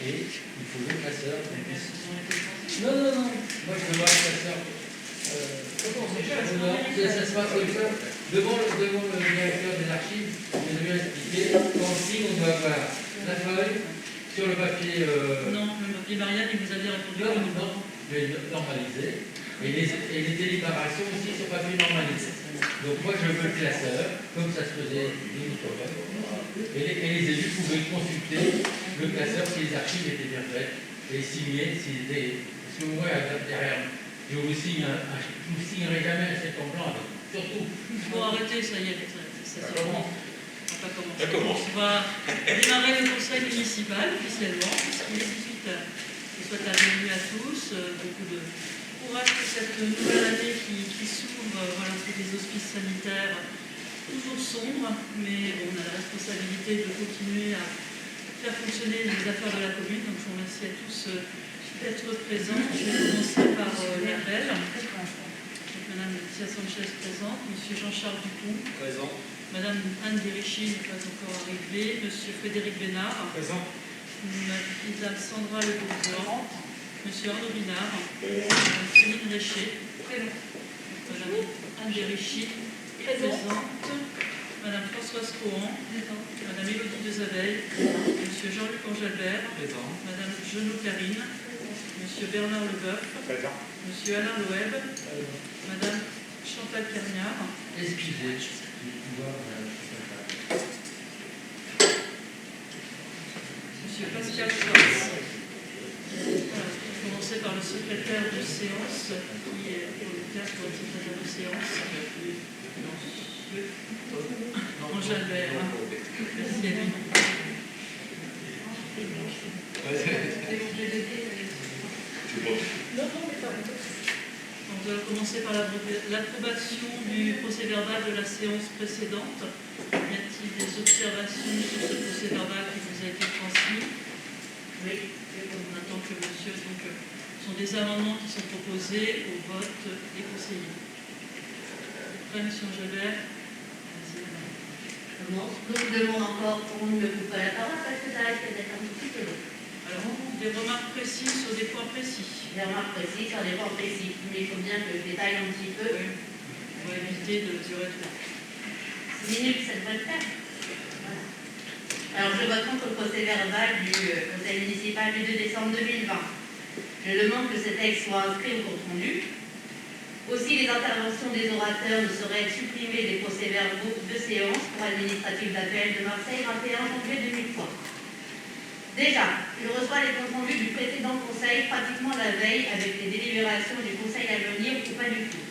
et il faut le classeur. Non, non, non, moi je veux voir le classeur. Ça se passe comme ça, devant le directeur des archives, je vous ai bien expliqué, quand on signe, on doit avoir la feuille sur le papier. Non, le papier Marianne, il vous a bien répondu. Non, normalisé. Et les délibérations aussi sur papier normalisé. Donc moi je veux le classeur, comme ça se faisait une fois. Et les élus pouvaient consulter le classeur si les archives étaient bien faites et signer s'ils étaient. Parce que moi, derrière, je vous signerai jamais un chèque en blanc, surtout. Il faut arrêter, ça y est, ça commence. Ça commence. On va démarrer le conseil municipal officiellement, puisqu'il est 18h. Je souhaite la bienvenue à tous, beaucoup de courage pour cette nouvelle année qui s'ouvre. Voilà, c'est des auspices sanitaires toujours sombres, mais on a la responsabilité de continuer à faire fonctionner les affaires de la commune. Donc je vous remercie à tous d'être présents. Je vais commencer par l'appel. Madame Laetitia Sanchez présente, Monsieur Jean-Charles Dupont. Présent. Madame Anne Derichi n'est pas encore arrivée. Monsieur Frédéric Bénard. Présent. Madame Sandra Le Bourgeois. Monsieur Arnaud Binard. Madame Céline Réchet. Madame Anne Derichi. Présente. Madame Françoise Cohan. Madame Élodie Desaveilles. Monsieur Jean-Luc Angelbert. Présent. Madame Genot Karine. Monsieur Bernard Leboeuf. Présent. Monsieur Alain Loeb. Madame Chantal Carniard. Excusez, Monsieur Pascal Schwartz. Voilà, je vais commencer par le secrétaire de séance, qui est pour le cas pour le secrétaire de séance. Monsieur Angelbert. Merci à lui. Donc, nous allons commencer par l'approbation du procès-verbal de la séance précédente. Y a-t-il des observations sur ce procès-verbal qui vous a été transmis? Oui. On attend que monsieur. Donc, ce sont des amendements qui sont proposés au vote des conseillers. Prêt, monsieur Angelbert? Donc, je demande encore qu'on ne me coupe pas la parole parce que ça risque d'être un petit peu long. Alors, des remarques précises sur des points précis. Des remarques précises sur des points précis, mais il faut bien que je détaille un petit peu. Oui. On va éviter de durer trop. 6 minutes, ça devrait le faire. Voilà. Alors, je vote contre le procès-verbal du conseil municipal du 2 décembre 2020. Je demande que ce texte soit inscrit au compte-rendu. Aussi, les interventions des orateurs ne sauraient être supprimées des procès-verbaux de séance pour administratif d'appel de Marseille 21 janvier 2003. Déjà, je reçois les comptes rendus du précédent conseil pratiquement la veille avec les délibérations du conseil à venir ou pas du tout.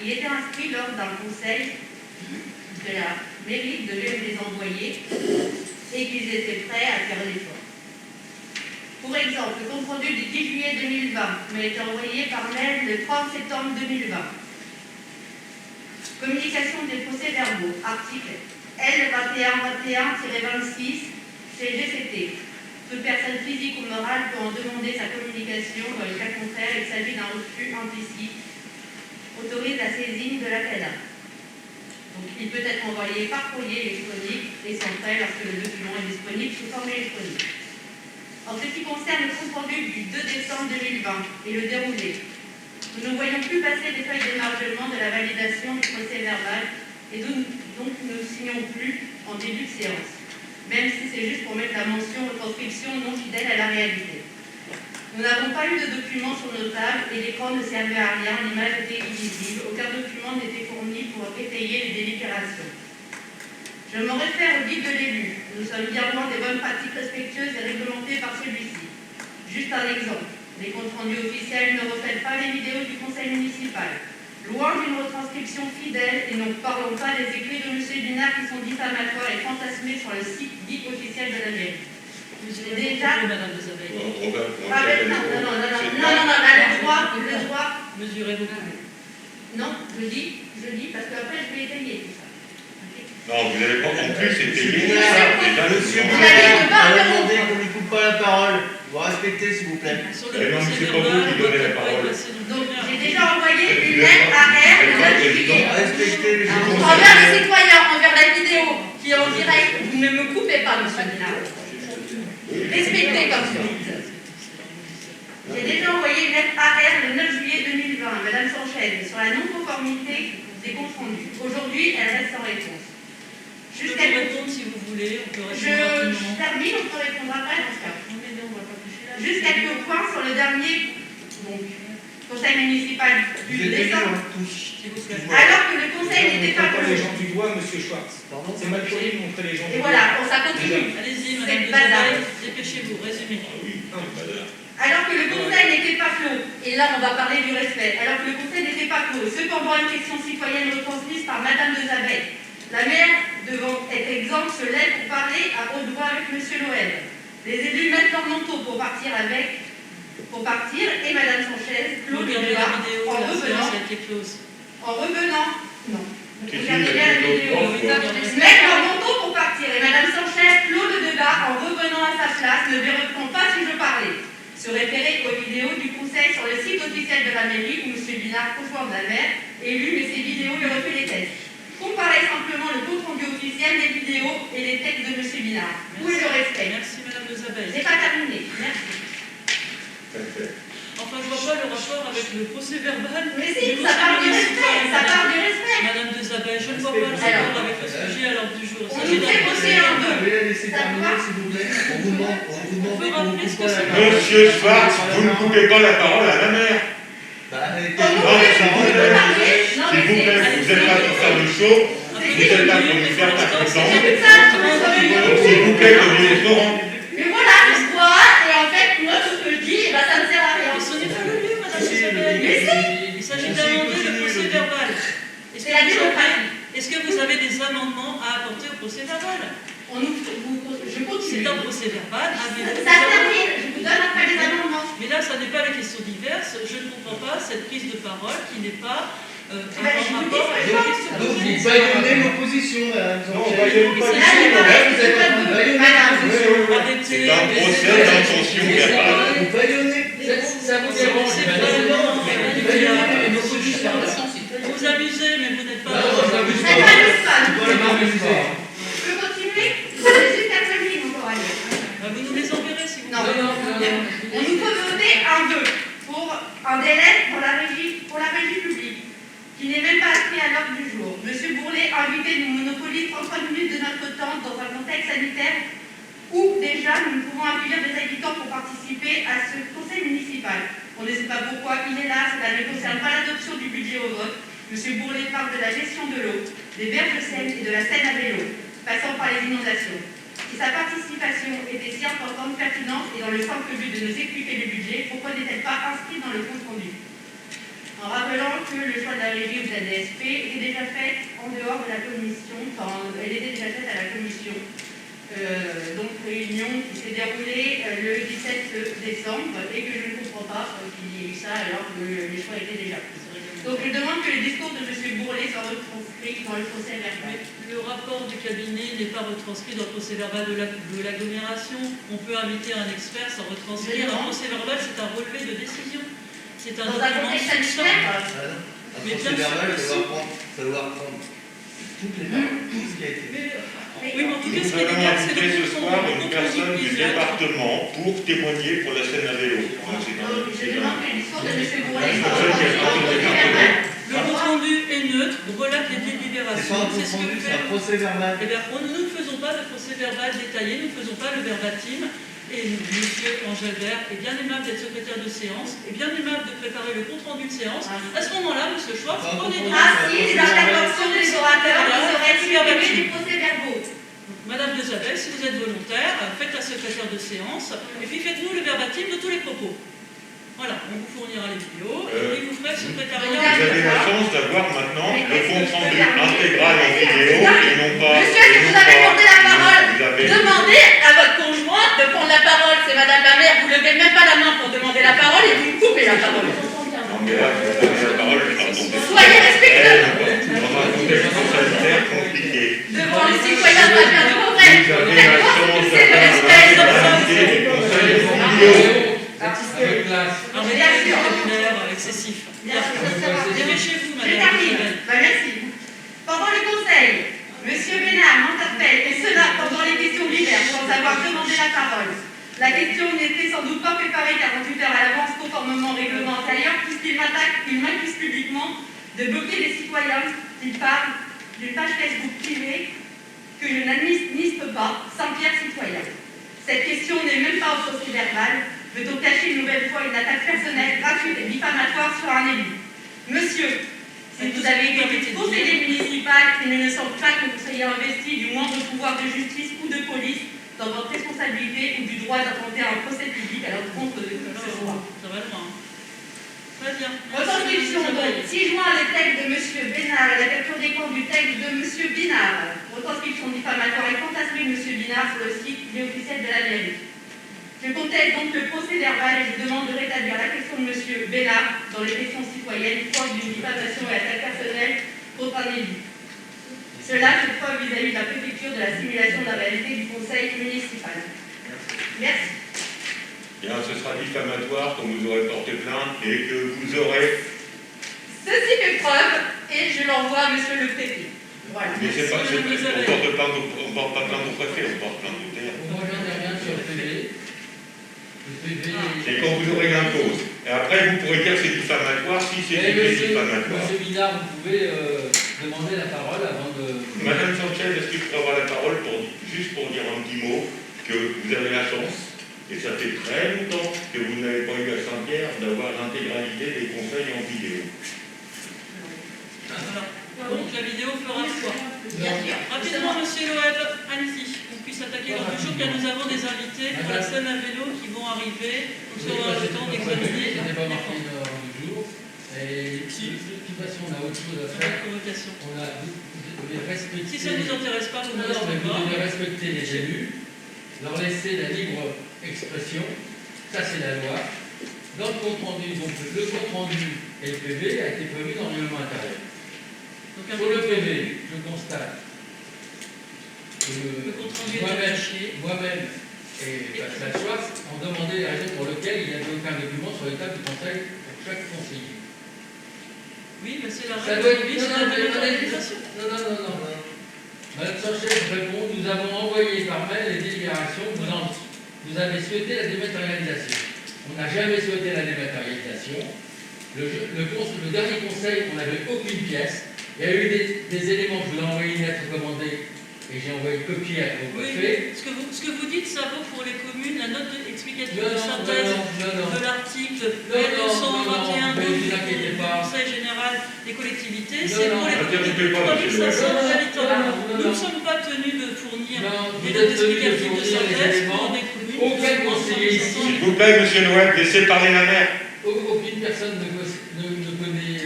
Il était inscrit lors d'un conseil de la mairie de les envoyer et qu'ils étaient prêts à faire l'effort. Pour exemple, le compte rendu du 10 juillet 2020 m'a été envoyé par mail le 3 septembre 2020. Communication des procès-verbaux, article L2121-26 CGCT. Toute personne physique ou morale peut en demander sa communication. Dans le cas contraire, il s'agit d'un refus implicite. Autorise la saisine de la CADA. Donc, il peut être envoyé par courrier électronique et sans frais lorsque le document est disponible sous forme électronique. En ce qui concerne le compte rendu du 2 décembre 2020 et le déroulé, nous ne voyons plus passer des feuilles d'émargement de la validation du procès verbal et donc nous ne signons plus en début de séance, même si c'est juste pour mettre la mention retranscription non fidèle à la réalité. Nous n'avons pas eu de document sur nos tables et l'écran ne servait à rien, l'image était illisible, aucun document n'était fourni pour étayer les délibérations. Je me réfère au guide de l'élu. Nous sommes bien loin des bonnes pratiques respectueuses et réglementées par celui-ci. Juste un exemple. Les comptes rendus officiels ne reflètent pas les vidéos du conseil municipal. Loin d'une retranscription fidèle, et ne parlons pas des écrits de M. Binard qui sont diffamatoires et fantasmés sur le site dit officiel de la mairie. Monsieur déjà... Madame Desaveilles. Non, là, le droit. Mesurez-vous. Non, je dis, parce qu'après, je vais étayer tout ça. Non, vous n'avez pas en plus été Monsieur a demandé qu'on ne lui coupe pas la parole. Vous respectez, s'il vous plaît. Mais non, c'est pas vous qui donnez la parole. Donc, j'ai déjà envoyé une lettre à R le 9 juillet. Respectez les gens. Envers les citoyens, envers la vidéo qui est en direct, vous ne me coupez pas, monsieur Binard. Respectez comme ça. AR le 9 juillet 2020, Madame Sanchez, sur la non-conformité des comptes rendus. Aujourd'hui, elle reste sans réponse. Je peux répondre si vous voulez, on peut répondre Je rapidement. termine, on peut répondre après dans ce cas. Non, mais non, on va pas toucher là. Juste quelques points sur le dernier conseil municipal Vous du êtes décembre. tous. S'il vous plaît. Alors que le conseil n'était pas les clos. gens du doigt, monsieur Schwartz. Pardon, C'est mal poli de montrer les gens Et du doigt. voilà, ça continue. Allez-y, C'est Madame de bazar. Zabaï, dépêchez-vous, résumez. Ah oui, c'est bazar. Alors que le conseil n'était pas clos, et là on va parler du respect, alors que le conseil n'était pas clos, cependant une question citoyenne retransmise par Madame de Zabaï, la maire, devant être exempte, se lève pour parler à haute voix avec Monsieur Loeb. Les élus mettent leur manteau pour partir, et Madame Sanchez clôt le Regardez débat la vidéo, en la séance revenant, a été close. non. Si, si, Regardez bien la il y a vidéo. des Ils mettent leur manteau pour partir, et Madame Sanchez clôt le débat en revenant à sa place, ne me reprend pas si je parlais. Se référer aux vidéos du conseil sur le site officiel de la mairie où M. Binard, conjoint de la maire, élu, mais ses vidéos lui refait les tests. Comparez simplement le compte rendu officiel des vidéos et les textes de M. Binard. Où est le respect? Merci Madame de Zabaï. J'ai pas terminé. Merci. Enfin, je vois pas le rapport avec le procès verbal. Mais si, ça part du respect. Ça part du respect. Madame de Zabaï, je ne vois pas le rapport avec le sujet à l'ordre du jour. Il On s'agit nous d'un fait procès voter un verbal. Vous pouvez la laisser terminer, s'il vous plaît. On vous demande peut qu'on rappeler ne ce coupe que pas c'est. la parole. Monsieur Schwartz, vous ne coupez pas la parole à la mère. Bah, On nous quelle fait s'il vous plaît. parler. Non, S'il vous mais plaît, vous êtes là pour faire le show. Vous êtes là pour nous faire perdre le temps. c'est ça, je me Donc, s'il vous plaît, donnez le Coran. Mais voilà, je vois, et en fait, moi, tout ce que je dis, eh ben, ça ne sert à rien. Mais ce n'est pas le lieu, Madame de Zabaï. Il s'agit d'amender le procès verbal. Est-ce C'est la que vous démocratie. Est-ce que vous avez des amendements à apporter au procès verbal? Je continue. C'est un procès verbal. Ça Avez-vous des termine, je vous donne après les amendements. Mais là, ça n'est pas les questions diverses. Je ne comprends pas cette prise de parole qui n'est pas je vous un dis rapport ce avec que la je question Donc, posée. vous baillonnez l'opposition, madame Non, on Sanchez. va y aller pas C'est du Là, tout. je Là, parle vous êtes en train de baillonner l'opposition. Arrêtez. C'est un procès d'intention verbale. Vous baillonnez. Ça vous dérange, C'est madame? vraiment Baillonnez une opposition. Vous vous amusez, mais vous n'êtes pas. Non, non, ça vous Ça m'amuse pas. Vous pouvez m'amuser. Je peux continuer? C'est juste la termine encore ailleurs. Vous nous les enverrez si vous Non. voulez. On nous peut voter un 2 pour un délai pour la régie publique, qui n'est même pas inscrit à l'ordre du jour. Monsieur Bourlet a invité nous monopolise 33 minutes de notre temps dans un contexte sanitaire où déjà nous ne pouvons accueillir des habitants pour participer à ce conseil municipal. On ne sait pas pourquoi il est là, cela ne concerne pas l'adoption du budget au vote. Monsieur Bourlet parle de la gestion de l'eau, des berges de Seine et de la Seine à vélo, passant par les inondations. Si sa participation était si importante, pertinente et dans le simple but de nous expliquer le budget, pourquoi n'est-elle pas inscrite dans le compte rendu? En rappelant que le choix de la régie ou de la DSP était déjà fait en dehors de la commission, enfin, elle était déjà faite à la commission, donc réunion qui s'est déroulée le 17 décembre et que je ne comprends pas qu'il y ait eu ça alors que les choix étaient déjà pris. Donc je demande que les discours de M. Bourlet soient retranscrits dans le procès verbal. Le rapport du cabinet n'est pas retranscrit dans le procès verbal de l'agglomération. On peut inviter un expert sans retranscrire. Un procès verbal, c'est un relevé de décision. C'est un Dans un document contexte succinct. sanitaire, Un Mais procès bien sûr verbal, que ça si. doit reprendre toutes les paroles, tout ce qui a été dit. Oui, mais en tout cas, Nous ce qui est allons légal, c'est inviter le ce soir compte une rendu personne du initial. département pour témoigner pour la scène à vélo. je demande que les discours de M. Bourlet La soient personne qui a retranscrits dans le porté procès le verbal. Le compte rendu est neutre, relate les C'est délibérations. pas un C'est ce compte que rendu, c'est fait. un procès verbal. Eh bien, nous ne faisons pas de procès verbal détaillé, nous ne faisons pas le verbatim. Et M. Engelbert est bien aimable d'être secrétaire de séance, est bien aimable de préparer le compte-rendu de séance. À ce moment-là, M. Schwartz, Enfin, prenez Ah si, les interventions des orateurs qui seraient supprimées du procès verbal. Madame de Zabaï, si vous êtes volontaire, faites la secrétaire de séance, et puis faites-nous le verbatim de tous les propos. Voilà, on vous fournira les vidéos, et puis vous ferez le Vous secrétariat. avez la chance d'avoir maintenant le compte rendu intégral en vidéo et non pas. Monsieur, si vous avez demandé la parole, Vous avez. demandez à votre conjoint de prendre la parole. C'est Madame la maire, vous levez même pas la main pour demander la parole et vous me coupez la parole. Non, mais là, vous avez la parole, je vais tomber. Soyez respectueux Dans un contexte sanitaire compliqué. devant les citoyens de la de Beauvais. Vous avez la chance d'avoir l'intégralité des conseils vidéo. Avec classe. Arrêtez Bien le sûr. vocabulaire excessif. Bien sûr, ça sert à rien. Dépêchez-vous, Je Madame de termine. Zabaï. Merci. Pendant le conseil, Monsieur Bénard m'interpelle et cela pendant les questions diverses sans avoir demandé la parole. La question n'était sans doute pas préparée 48 heures à l'avance conformément au règlement intérieur il m'accuse publiquement de bloquer les citoyens qui parlent d'une page Facebook privée que je n'administre pas, Saint-Pierre citoyen. Cette question n'est même pas au procès verbal. Veut-on cacher une nouvelle fois une attaque personnelle, gratuite et diffamatoire sur un élu? Monsieur, si vous avez été conseiller municipal, il ne me semble pas que vous soyez investi du moindre pouvoir de justice ou de police dans votre responsabilité ou du droit d'attenter à un procès public à l'encontre de qui que ce soit. Ça va loin. Très bien. Retranscription donc, 6 juin, les textes de M. Bénard et la capture d'écran du texte de M. Binard. Retranscription diffamatoire et fantasmée de M. Binard sur le site officiel de la mairie. Je conteste donc le procès verbal et je demande de rétablir la question de M. Bénard dans les questions citoyennes, preuve d'une diffamation et attaque personnelle contre un élu. Cela, c'est preuve vis-à-vis de la préfecture de la simulation de la réalité du conseil municipal. Merci. Bien, ce sera diffamatoire quand vous aurez porté plainte et que vous aurez... Ceci fait preuve et je l'envoie à M. le préfet. Voilà. Mais c'est pas, on porte pas plainte au préfet, on porte plainte au terre. Moi, j'interviens sur le PV. Le PV. Et quand vous aurez une cause. Et après, vous pourrez dire que c'est diffamatoire si c'est diffamatoire. Monsieur Binard, vous pouvez demander la parole avant de... Madame Sanchez, est-ce que je peux avoir la parole juste pour dire un petit mot que vous avez la chance, et ça fait très longtemps que vous n'avez pas eu à Saint-Pierre d'avoir l'intégralité des conseils en vidéo. Donc la vidéo fera foi. Bien sûr. Rapidement, monsieur Loeb, allez-y, qu'on puisse attaquer dans 2 jours, car nous avons des invités pour la scène à vélo qui vont arriver. Donc ça aura le temps d'examiner. Ce n'est pas marqué dans le jour. Et de toute façon, on a autre chose à faire. On a, vous devez respecter... Si ça ne vous intéresse pas, vous ne Non, mais restez vous pas. devez respecter les élus, leur laisser la libre expression. Ça, c'est la loi. Dans le compte rendu, donc le compte rendu et le PV a été prévu dans le règlement intérieur. Donc, Sur le PV, je constate que le compte rendu est affiché. moi-même et Pascal Schwartz ont demandé les raisons pour lesquelles il n'y avait aucun document sur l'état du conseil pour chaque conseiller. Oui, mais c'est la Ça règle doit être... aujourd'hui, Non, c'est la non, dématérialisation. non. Madame Sanchez répond, nous avons envoyé par mail les délibérations, vous avez souhaité la dématérialisation. On n'a jamais souhaité la dématérialisation. Le dernier conseil, on n'avait aucune pièce. Il y a eu des éléments, je vous ai envoyé une lettre commandée et j'ai envoyé copier au préfet. Ce que vous dites, ça vaut pour les communes, la note explicative de Non, synthèse de l'article L221 du Conseil général des collectivités. C'est pour les communes 3500 habitants. Nous ne sommes pas tenus de fournir des notes explicatives de synthèse pour des communes. Aucun conseiller ici. S'il vous plaît, monsieur Noël, laissez parler la maire. Aucune personne ne connaît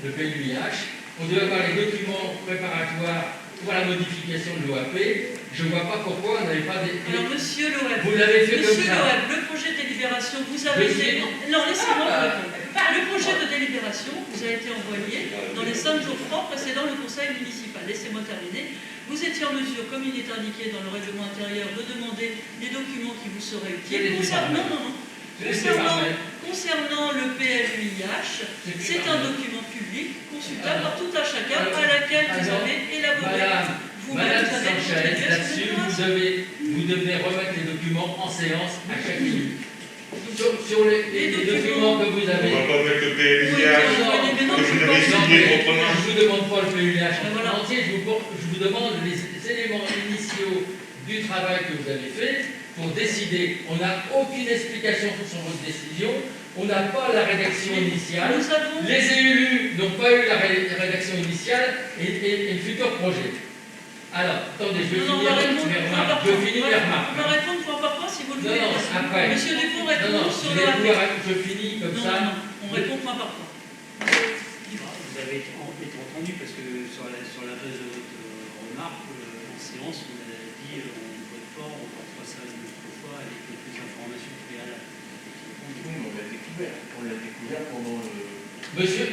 le PLUIH. On doit avoir les documents préparatoires pour la modification de l'OAP. Je ne vois pas pourquoi on n'avait pas des... Alors, monsieur Loeb, Vous l'avez fait comme monsieur ça. Loeb, le projet de délibération, vous avez été... Non, laissez-moi vous répondre. Le projet de délibération vous a été envoyé dans les 5 jours francs précédant le conseil municipal. Laissez-moi terminer. Vous étiez en mesure, comme il est indiqué dans le règlement intérieur, de demander des documents qui vous seraient utiles. Concernant le PLUIH, c'est un document public consultable par tout un chacun à laquelle vous avez élaboré. Madame Sanchez, là-dessus, vous devez remettre les documents en séance à chaque minute. Sur les documents que vous On avez... ne va pas mettre le PLUIH que vous avez signé de votre main. Je ne vous demande pas le PLUIH en entier, je vous demande les éléments initiaux du travail que vous avez fait pour décider. On n'a aucune explication sur votre décision, on n'a pas la rédaction initiale, les élus n'ont pas eu la rédaction initiale et le futur projet. Alors, attendez, je vais finir mes remarques. On va répondre point par point si vous le voulez. Non, après. Monsieur Dupont répond sur le je finis comme ça. Non, on répond point par point. Vous avez été entendu parce que sur la base de votre remarque, en séance, on a dit on vote fort, on portera ça une autre fois avec plus d'informations préalables. Oui, on l'a découvert pendant le... Monsieur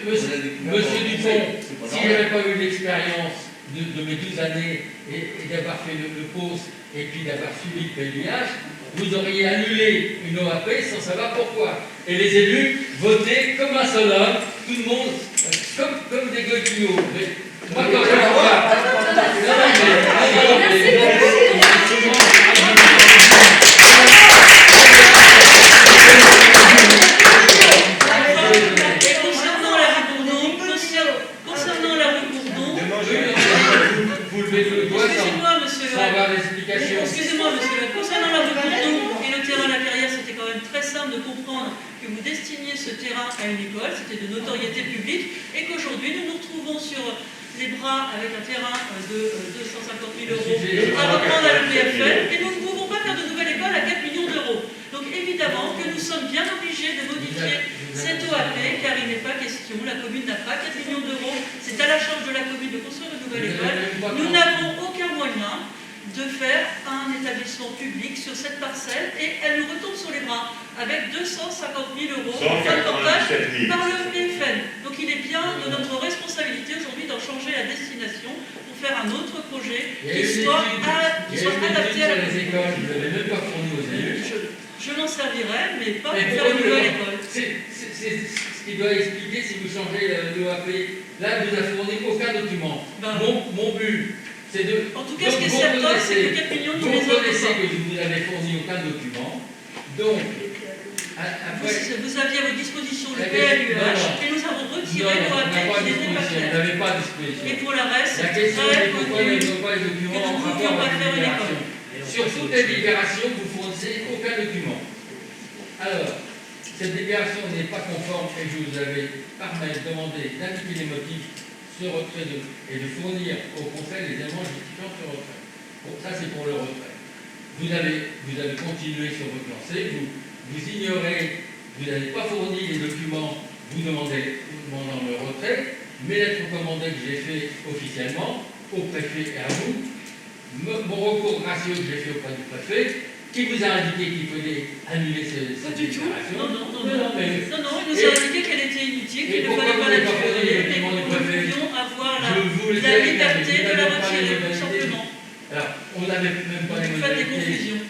Dupont, si je n'avais pas eu l'expérience de mes 12 années et d'avoir fait le pause et puis d'avoir suivi le PLUIH, vous auriez annulé une OAP sans savoir pourquoi. Et les élus votaient comme un seul homme, tout le monde, comme des gueules. Moi, quand je vois... comprendre que vous destiniez ce terrain à une école, c'était de notoriété publique, et qu'aujourd'hui nous nous retrouvons sur les bras avec un terrain de 250 000 euros à reprendre à l'EPFL, et nous ne pouvons pas faire de nouvelle école à 4 millions d'euros. Donc évidemment que nous sommes bien obligés de modifier cette OAP, car il n'est pas question, la commune n'a pas 4 millions d'euros, c'est à la charge de la commune de construire une nouvelle école. Nous n'avons aucun moyen de faire un établissement public sur cette parcelle, et elle nous retombe sur les bras avec 250 000 euros de portage 197 000. par le PFL. Donc il est bien de notre responsabilité aujourd'hui d'en changer la destination pour faire un autre projet qui soit adapté à la les écoles, vous n'avez même pas fourni aux élus. Je m'en servirai, mais pas pour faire une nouvelle école. C'est ce qui doit expliquer si vous changez l'OAP. Là, vous n'avez fourni aucun document. Ben, Mon but, c'est de... en tout cas, ce qui est certain, c'est que 4 millions, nous Vous les avons reconnaissez pas. que vous n'avez fourni aucun document. Donc, après... Vous aviez à vos dispositions le Non, PLUH, non. et nous avons Non, retiré on l'OAP n'a pas à qui n'était pas disposition. Vous clair. n'avez pas à disposition. Et pour le reste, La c'est question très est pourquoi connu. n'avons pas les documents que en nous ne rapport pouvions pas avec faire les une libérations. Sur toutes les libérations, vous fournissez aucun document. Alors, cette libération n'est pas conforme et je vous avais par mail demandé d'indiquer les motifs sur retrait et de fournir au Conseil les éléments justifiant ce retrait. Bon, ça c'est pour le retrait. Vous avez continué sur votre lancée, vous ignorez, vous n'avez pas fourni les documents, vous demandant le retrait. Mes lettres recommandées que j'ai fait officiellement au préfet et à vous, mon recours gracieux que j'ai fait auprès du préfet, qui vous a indiqué qu'il fallait annuler cette Pas du tout. déclaration. Non, mais il nous a indiqué qu'elle était inutile, qu'il ne fallait pas la diffuser, mais que nous pouvions avoir Je vous le la dis, liberté vous de la n'avez pas les retirer, tout modalités. simplement. Alors, on n'avait même pas les Vous faites des modalités confusions.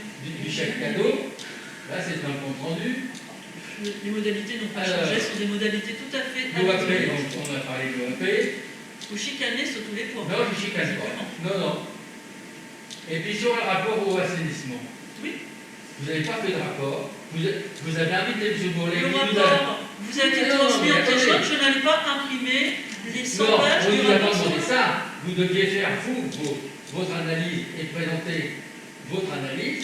du chèque cadeau. Là, c'est un compte rendu. Les modalités n'ont pas Alors, changé, sont des modalités tout à fait L'OAP, habituelles. donc on a parlé de l'OAP. Vous chicanez sur tous les points. Non, je chicane pas. Non. Et puis sur le rapport au assainissement. Oui. Vous n'avez pas fait de rapport. Vous avez invité M. Bourlet. Le qui nous a- rapport vous a été Non, transmis mais en pièce attendez. jointe, je n'allais pas imprimer les Non, sondages on du vous a pas rapport. demandé ça. Vous deviez faire, votre analyse et présenter votre analyse,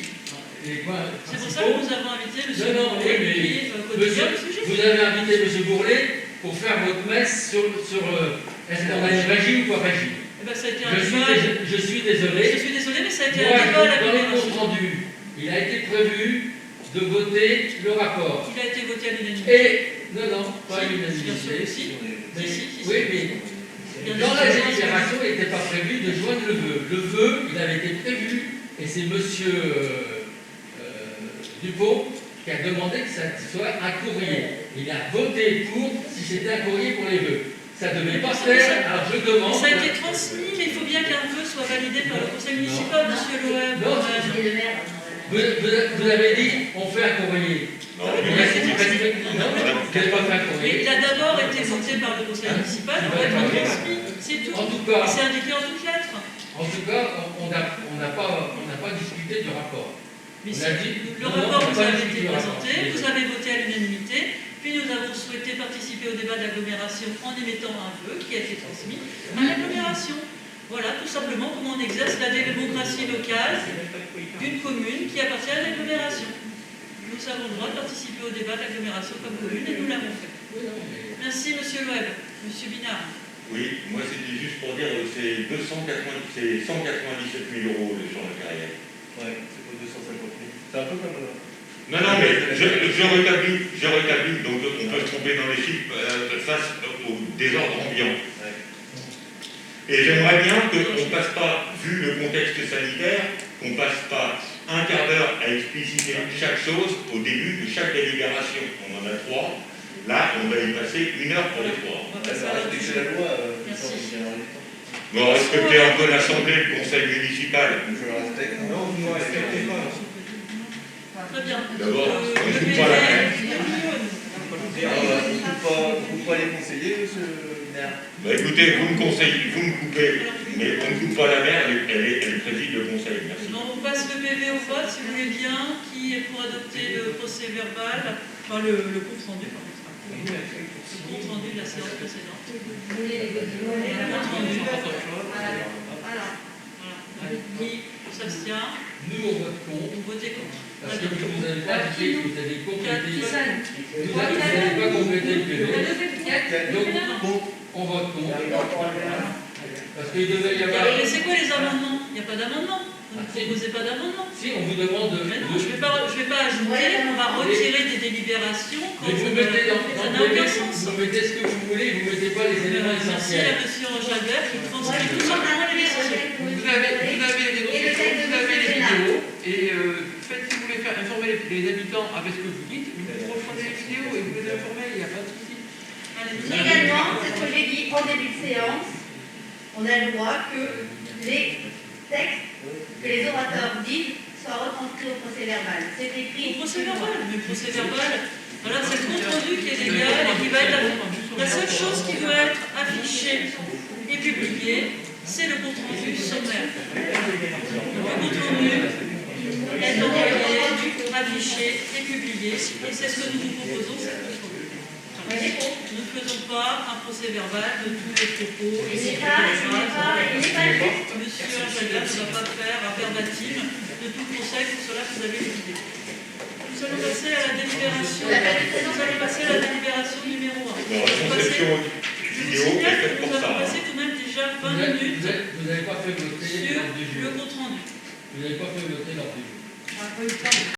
les points C'est pour ça que principaux. nous avons invité M. Non, Bourlet, oui, mais qui est quotidien du sujet. Vous avez invité M. Bourlet pour faire votre messe sur est-ce qu'on a une régie ou pas régie. Eh ben, ça a été un débat. Je suis désolé. Je suis désolée, mais ça a été Moi, un débat à la dans les comptes Fédération. rendus, il a été prévu de voter le rapport. Il a été voté à l'unanimité. Et, non, pas à Bien sûr l'unanimité. que si. Mais- Si. Oui, mais dans la délibération, il n'était pas prévu de joindre le vœu. Le vœu, il avait été prévu, et c'est monsieur Dupont qui a demandé que ça soit un courrier. Il a voté pour si c'était un courrier pour les vœux. Ça ne devait pas se faire, alors je demande. Ça a été transmis, mais il faut bien qu'un vœu soit validé par le conseil municipal, monsieur Loeb. Non, Et le maire. vous avez dit, on fait un courrier. Non, Il a été validé. Non, vous n'avez pas fait un Mais courrier. il a d'abord été voté par le conseil municipal, on va être transmis, c'est tout. En tout cas, C'est indiqué en toutes lettres. on n'a pas discuté du rapport. Mais On si, a dit- le non, rapport on vous n'a pas a discuté été du rapport. présenté, vous avez voté à l'unanimité, puis nous avons souhaité participer au débat d'agglomération en émettant un vœu qui a été transmis à l'agglomération. Voilà tout simplement comment on exerce la démocratie locale d'une commune qui appartient à l'agglomération. Nous avons le droit de participer au débat d'agglomération comme commune et nous l'avons fait. Merci monsieur Loeb. Monsieur Binard. Oui, moi c'était juste pour dire que c'est 197 000 euros le champ de carrière. Ouais, c'est pas 250 000. C'est un peu comme... Non, mais je rétablis, donc on peut se tromper dans les chiffres face au désordre ambiant. Ouais. Et j'aimerais bien qu'on ne passe pas, vu le contexte sanitaire, qu'on ne passe pas un quart d'heure à expliciter chaque chose au début de chaque délibération. On en a 3. Là, on va y passer 1 heure pour les 3. On va Ça passer va à l'autre respecter sujet. la loi. Merci. Bon, respectez un peu l'Assemblée, le Conseil municipal. Je le respecte. Non, vous ne respectez pas. Très bien. D'abord, on ne Le coupe pas la PV, main. Vous ne coupe pas les conseillers, monsieur Binard. Bah écoutez, vous me conseillez, vous me coupez, mais on ne coupe pas la mer, elle préside le Conseil. Merci. On passe le PV au vote, si vous voulez bien. Qui est pour adopter le procès verbal, enfin le compte rendu, pardon. Le compte rendu de la séance précédente. Vous voulez les voter. Compte rendu. Voilà. Voilà. Qui s'abstient, Nous, on vote contre. vous votez contre. Parce que vous n'avez pas dit que vous avez complété. Vous Quatre. n'avez pas complété le PV. Donc, Bon, on vote contre. Parce qu'il devait y avoir. Mais c'est quoi les amendements? Il n'y a pas d'amendement. Vous ne proposez pas d'amendement. Si, on vous demande de. Mais non, je ne vais pas ajouter, on va retirer des délibérations quand Mais vous mettez dans ça le n'a aucun PV, sens. vous mettez ce que vous voulez, vous ne mettez pas les éléments Merci essentiels. à monsieur Jalbert qui transmet tout simplement les décisions. Vous avez les vidéos et faites si vous voulez faire informer les habitants avec ce que vous dites, vous reprenez les vidéos et vous les informez, il n'y a pas de souci. Légalement, c'est ce que j'ai dit en début de séance, on a le droit que les textes que les orateurs disent soient retranscrits au procès verbal. C'est écrit. Au procès verbal, mais le procès verbal, voilà, c'est le compte rendu qui est légal et qui va être la seule chose qui doit être affichée et publiée, c'est le compte rendu sommaire. Le compte rendu est envoyé, affiché et publié, et c'est ce que nous vous proposons, c'est le compte rendu. Nous ne faisons pas un procès verbal de tous les propos. Il n'est pas juste. Monsieur Jalbert ne va pas faire un verbatim de tout le conseil, pour cela vous avez les idées. Nous allons passer à la délibération. Nous allons passer à la délibération numéro 1. La conception Je vous vidéo est signale faite que pour nous avons ça. passé tout de même déjà 20 minutes Vous n'avez pas fait voter sur l'ordre du le jour. compte rendu. Vous n'avez pas fait voter l'ordre du jour.